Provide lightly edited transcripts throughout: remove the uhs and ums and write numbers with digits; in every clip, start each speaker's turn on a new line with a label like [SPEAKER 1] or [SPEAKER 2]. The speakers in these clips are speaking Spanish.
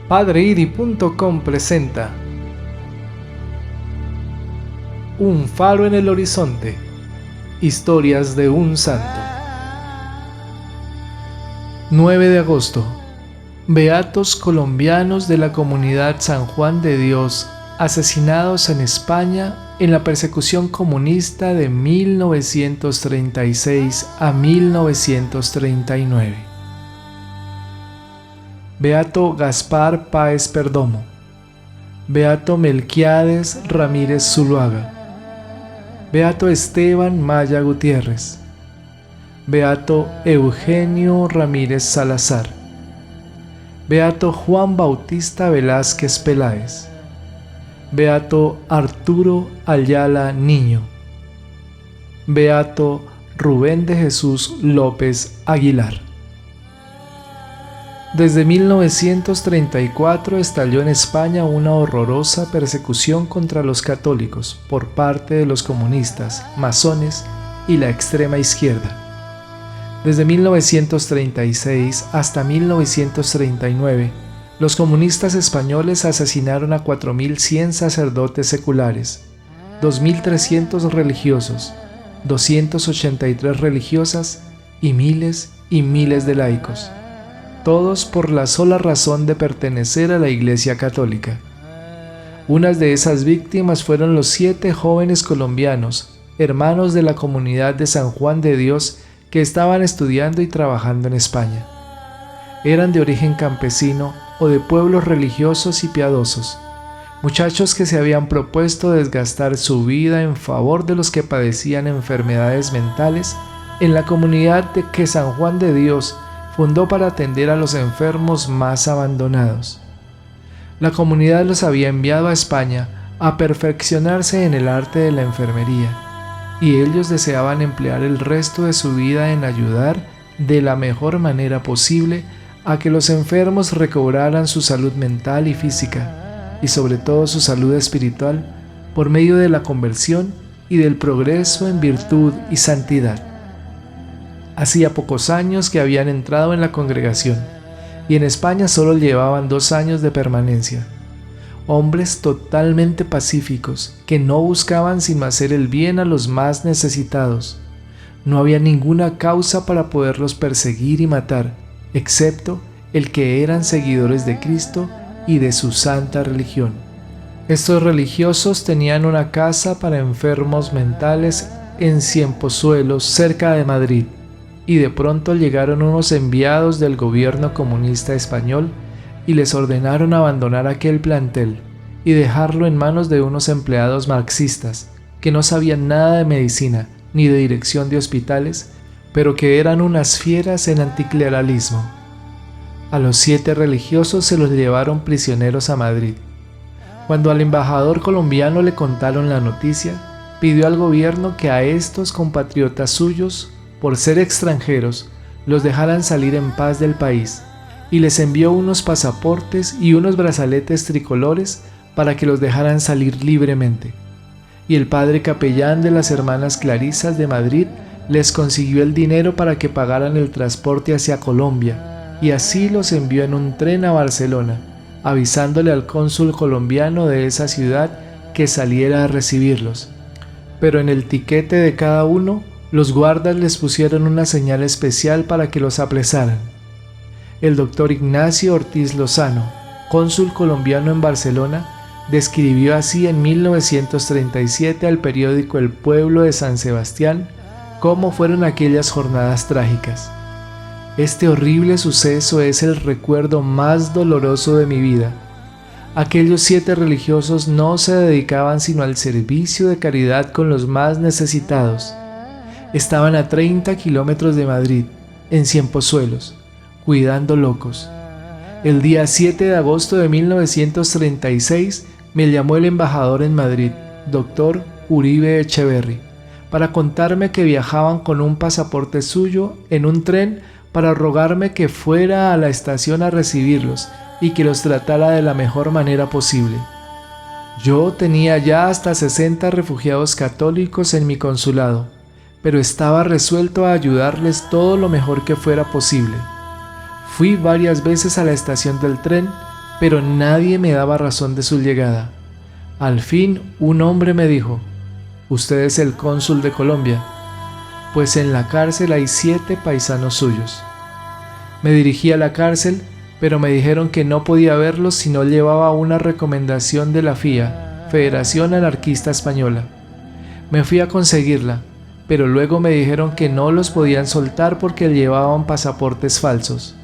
[SPEAKER 1] Padreidi.com presenta Un faro en el horizonte. Historias de un santo. 9 de agosto. Beatos colombianos de la comunidad San Juan de Dios, asesinados en España en la persecución comunista de 1936 a 1939. Beato Gaspar Páez Perdomo, Beato Melquiades Ramírez Zuluaga, Beato Esteban Maya Gutiérrez, Beato Eugenio Ramírez Salazar, Beato Juan Bautista Velázquez Peláez, Beato Arturo Ayala Niño, Beato Rubén de Jesús López Aguilar. Desde 1934 estalló en España una horrorosa persecución contra los católicos por parte de los comunistas, masones y la extrema izquierda. Desde 1936 hasta 1939, los comunistas españoles asesinaron a 4.100 sacerdotes seculares, 2.300 religiosos, 283 religiosas y miles de laicos, todos por la sola razón de pertenecer a la Iglesia Católica. Unas de esas víctimas fueron los 7 jóvenes colombianos, hermanos de la comunidad de San Juan de Dios, que estaban estudiando y trabajando en España. Eran de origen campesino o de pueblos religiosos y piadosos, muchachos que se habían propuesto desgastar su vida en favor de los que padecían enfermedades mentales en la comunidad de que San Juan de Dios fundó para atender a los enfermos más abandonados. La comunidad los había enviado a España a perfeccionarse en el arte de la enfermería, y ellos deseaban emplear el resto de su vida en ayudar de la mejor manera posible a que los enfermos recobraran su salud mental y física, y sobre todo su salud espiritual, por medio de la conversión y del progreso en virtud y santidad. Hacía pocos años que habían entrado en la congregación, y en España solo llevaban 2 años de permanencia. Hombres totalmente pacíficos, que no buscaban sino hacer el bien a los más necesitados. No había ninguna causa para poderlos perseguir y matar, excepto el que eran seguidores de Cristo y de su santa religión. Estos religiosos tenían una casa para enfermos mentales en Ciempozuelos, cerca de Madrid, y de pronto llegaron unos enviados del gobierno comunista español y les ordenaron abandonar aquel plantel y dejarlo en manos de unos empleados marxistas que no sabían nada de medicina ni de dirección de hospitales, pero que eran unas fieras en anticleralismo. A los 7 religiosos se los llevaron prisioneros a Madrid. Cuando al embajador colombiano le contaron la noticia, pidió al gobierno que a estos compatriotas suyos, por ser extranjeros, los dejaran salir en paz del país, y les envió unos pasaportes y unos brazaletes tricolores para que los dejaran salir libremente. Y el padre capellán de las hermanas Clarisas de Madrid les consiguió el dinero para que pagaran el transporte hacia Colombia, y así los envió en un tren a Barcelona, avisándole al cónsul colombiano de esa ciudad que saliera a recibirlos. Pero en el tiquete de cada uno, los guardas les pusieron una señal especial para que los apresaran. El doctor Ignacio Ortiz Lozano, cónsul colombiano en Barcelona, describió así en 1937 al periódico El Pueblo de San Sebastián cómo fueron aquellas jornadas trágicas. Este horrible suceso es el recuerdo más doloroso de mi vida. Aquellos 7 religiosos no se dedicaban sino al servicio de caridad con los más necesitados. Estaban a 30 kilómetros de Madrid, en Ciempozuelos, cuidando locos. El día 7 de agosto de 1936 me llamó el embajador en Madrid, doctor Uribe Echeverry, para contarme que viajaban con un pasaporte suyo en un tren para rogarme que fuera a la estación a recibirlos y que los tratara de la mejor manera posible. Yo tenía ya hasta 60 refugiados católicos en mi consulado, pero estaba resuelto a ayudarles todo lo mejor que fuera posible. Fui varias veces a la estación del tren pero nadie me daba razón de su llegada. Al fin un hombre me dijo: «Usted es el cónsul de Colombia, pues en la cárcel hay 7 paisanos suyos». Me dirigí a la cárcel, pero me dijeron que no podía verlos si no llevaba una recomendación de la FIA, Federación Anarquista Española. Me fui a conseguirla, pero luego me dijeron que no los podían soltar porque llevaban pasaportes falsos.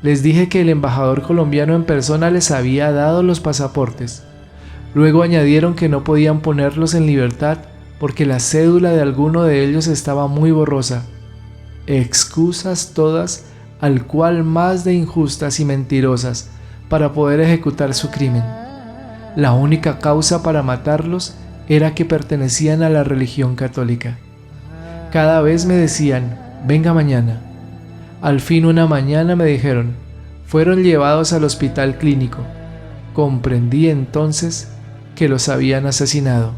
[SPEAKER 1] Les dije que el embajador colombiano en persona les había dado los pasaportes. Luego añadieron que no podían ponerlos en libertad porque la cédula de alguno de ellos estaba muy borrosa. Excusas todas, al cual más de injustas y mentirosas, para poder ejecutar su crimen. La única causa para matarlos era que pertenecían a la religión católica. Cada vez me decían: «Venga mañana». Al fin una mañana me dijeron: «Fueron llevados al hospital clínico». Comprendí entonces que los habían asesinado.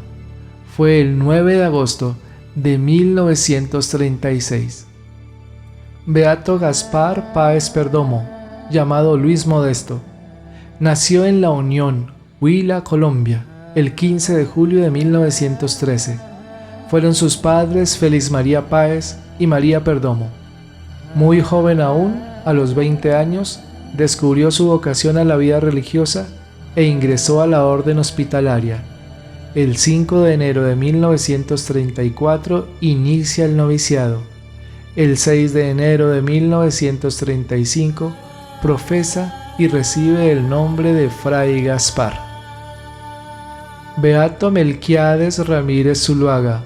[SPEAKER 1] Fue el 9 de agosto de 1936. Beato Gaspar Páez Perdomo, llamado Luis Modesto, nació en La Unión, Huila, Colombia, el 15 de julio de 1913. Fueron sus padres Félix María Páez y María Perdomo. Muy joven aún, a los 20 años, descubrió su vocación a la vida religiosa e ingresó a la orden hospitalaria. El 5 de enero de 1934 inicia el noviciado. El 6 de enero de 1935 profesa y recibe el nombre de Fray Gaspar. Beato Melquiades Ramírez Zuluaga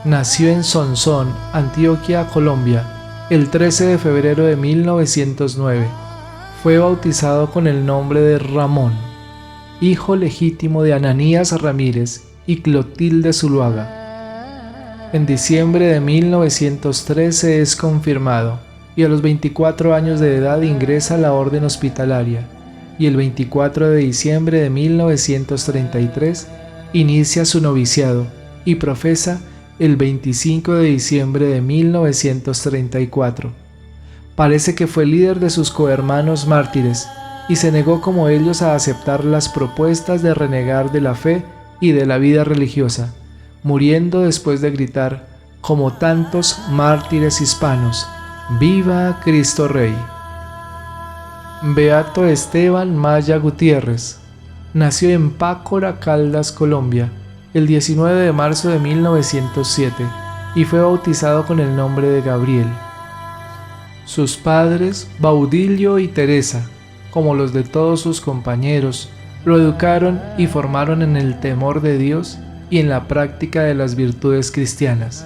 [SPEAKER 1] nació en Sonsón, Antioquia, Colombia, el 13 de febrero de 1909. Fue bautizado con el nombre de Ramón, hijo legítimo de Ananías Ramírez y Clotilde Zuluaga. En diciembre de 1913 es confirmado y a los 24 años de edad ingresa a la orden hospitalaria, y el 24 de diciembre de 1933 inicia su noviciado y profesa el 25 de diciembre de 1934. Parece que fue líder de sus cohermanos mártires y se negó como ellos a aceptar las propuestas de renegar de la fe y de la vida religiosa, muriendo después de gritar, como tantos mártires hispanos: «¡Viva Cristo Rey!». Beato Esteban Maya Gutiérrez nació en Pácora, Caldas, Colombia, el 19 de marzo de 1907 y fue bautizado con el nombre de Gabriel. Sus padres, Baudilio y Teresa, como los de todos sus compañeros, lo educaron y formaron en el temor de Dios y en la práctica de las virtudes cristianas.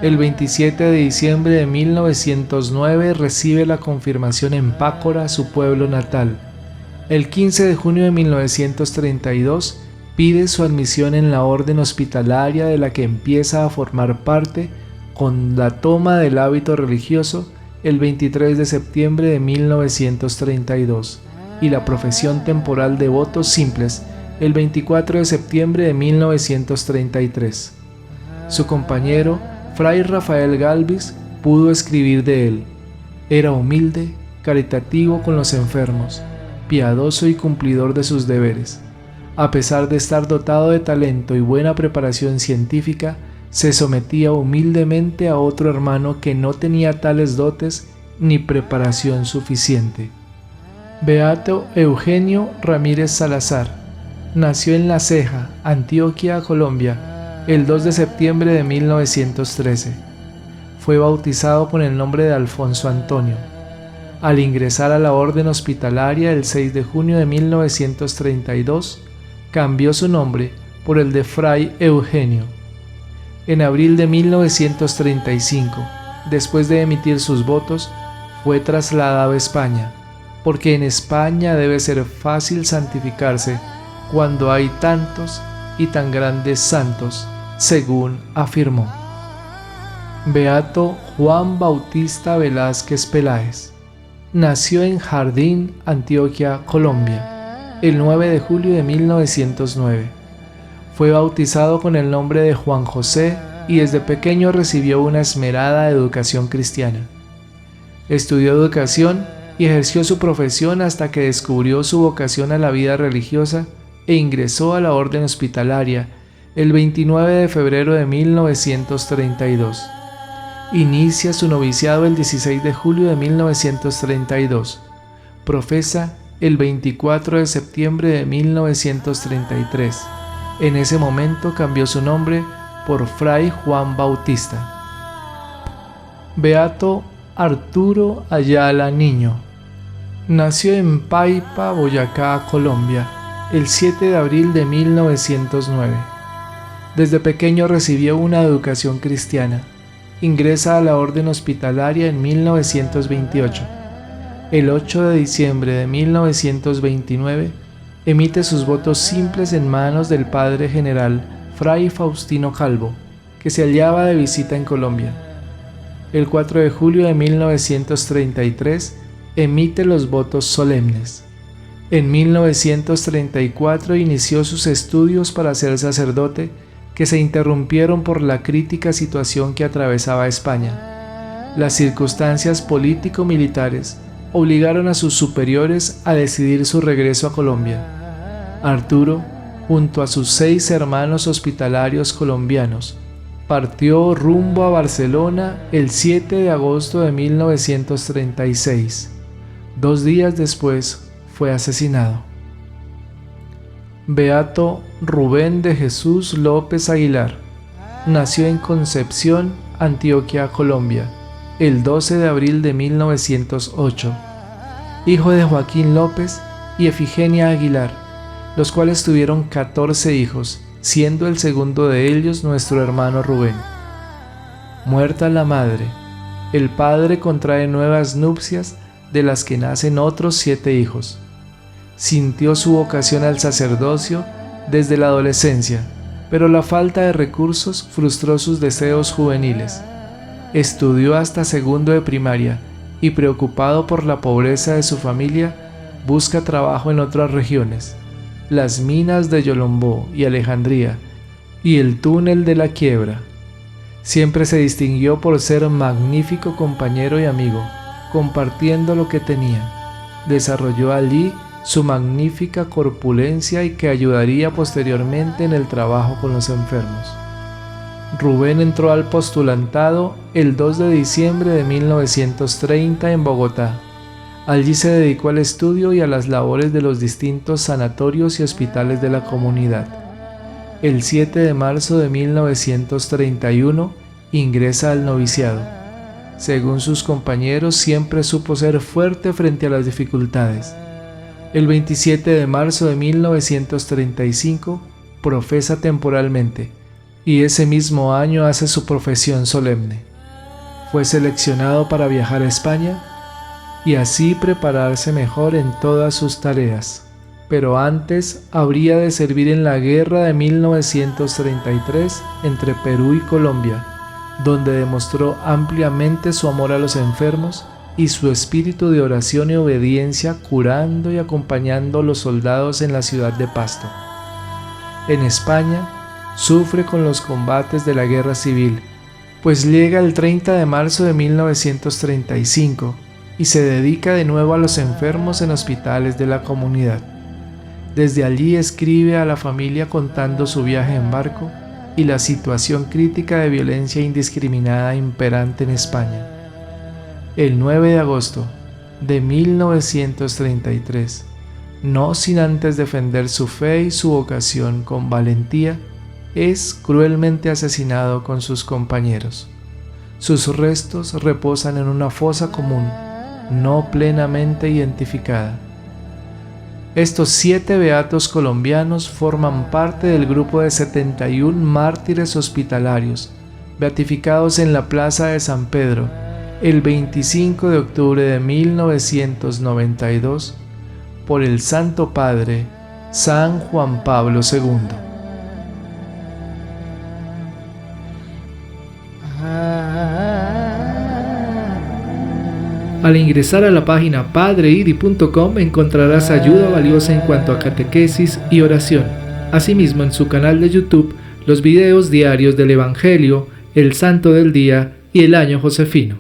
[SPEAKER 1] El 27 de diciembre de 1909 recibe la confirmación en Pácora, su pueblo natal. El 15 de junio de 1932 pide su admisión en la orden hospitalaria, de la que empieza a formar parte con la toma del hábito religioso el 23 de septiembre de 1932 y la profesión temporal de votos simples el 24 de septiembre de 1933. Su compañero, Fray Rafael Galvis, pudo escribir de él: «Era humilde, caritativo con los enfermos, piadoso y cumplidor de sus deberes. A pesar de estar dotado de talento y buena preparación científica, se sometía humildemente a otro hermano que no tenía tales dotes ni preparación suficiente». Beato Eugenio Ramírez Salazar nació en La Ceja, Antioquia, Colombia, el 2 de septiembre de 1913. Fue bautizado con el nombre de Alfonso Antonio. Al ingresar a la orden hospitalaria el 6 de junio de 1932, cambió su nombre por el de Fray Eugenio. En abril de 1935, después de emitir sus votos, fue trasladado a España, porque en España debe ser fácil santificarse cuando hay tantos y tan grandes santos, según afirmó. Beato Juan Bautista Velázquez Peláez nació en Jardín, Antioquia, Colombia, el 9 de julio de 1909. Fue bautizado con el nombre de Juan José y desde pequeño recibió una esmerada educación cristiana. Estudió educación y ejerció su profesión hasta que descubrió su vocación a la vida religiosa e ingresó a la orden hospitalaria el 29 de febrero de 1932. Inicia su noviciado el 16 de julio de 1932. Profesa el 24 de septiembre de 1933. En ese momento cambió su nombre por Fray Juan Bautista. Beato Arturo Ayala Niño. Nació en Paipa, Boyacá, Colombia, el 7 de abril de 1909. Desde pequeño recibió una educación cristiana. Ingresa a la orden hospitalaria en 1928. El 8 de diciembre de 1929 emite sus votos simples en manos del padre general Fray Faustino Calvo, que se hallaba de visita en Colombia. El 4 de julio de 1933 emite los votos solemnes. En 1934 inició sus estudios para ser sacerdote, que se interrumpieron por la crítica situación que atravesaba España. Las circunstancias político-militares obligaron a sus superiores a decidir su regreso a Colombia. Arturo, junto a sus 6 hermanos hospitalarios colombianos, partió rumbo a Barcelona el 7 de agosto de 1936. 2 días después fue asesinado. Beato Rubén de Jesús López Aguilar. Nació en Concepción, Antioquia, Colombia, el 12 de abril de 1908. Hijo de Joaquín López y Efigenia Aguilar, los cuales tuvieron 14 hijos, siendo el segundo de ellos nuestro hermano Rubén. Muerta la madre, el padre contrae nuevas nupcias, de las que nacen otros 7 hijos. Sintió su vocación al sacerdocio desde la adolescencia, pero la falta de recursos frustró sus deseos juveniles. Estudió hasta segundo de primaria y, preocupado por la pobreza de su familia, busca trabajo en otras regiones, las minas de Yolombó y Alejandría y el túnel de la Quiebra. Siempre se distinguió por ser un magnífico compañero y amigo, compartiendo lo que tenía. Desarrolló allí su magnífica corpulencia y que ayudaría posteriormente en el trabajo con los enfermos. Rubén entró al postulantado el 2 de diciembre de 1930 en Bogotá. Allí se dedicó al estudio y a las labores de los distintos sanatorios y hospitales de la comunidad. El 7 de marzo de 1931 ingresa al noviciado. Según sus compañeros, siempre supo ser fuerte frente a las dificultades. El 27 de marzo de 1935 profesa temporalmente y ese mismo año hace su profesión solemne. Fue seleccionado para viajar a España y así prepararse mejor en todas sus tareas. Pero antes habría de servir en la guerra de 1933 entre Perú y Colombia, donde demostró ampliamente su amor a los enfermos y su espíritu de oración y obediencia, curando y acompañando a los soldados en la ciudad de Pasto. En España, sufre con los combates de la guerra civil, pues llega el 30 de marzo de 1935 y se dedica de nuevo a los enfermos en hospitales de la comunidad. Desde allí escribe a la familia contando su viaje en barco y la situación crítica de violencia indiscriminada imperante en España. El 9 de agosto de 1933, no sin antes defender su fe y su vocación con valentía, es cruelmente asesinado con sus compañeros. Sus restos reposan en una fosa común, no plenamente identificada. Estos 7 beatos colombianos forman parte del grupo de 71 mártires hospitalarios, beatificados en la Plaza de San Pedro, el 25 de octubre de 1992, por el Santo Padre San Juan Pablo II. Al ingresar a la página padreiri.com encontrarás ayuda valiosa en cuanto a catequesis y oración. Asimismo, en su canal de YouTube, los videos diarios del Evangelio, el Santo del Día y el Año Josefino.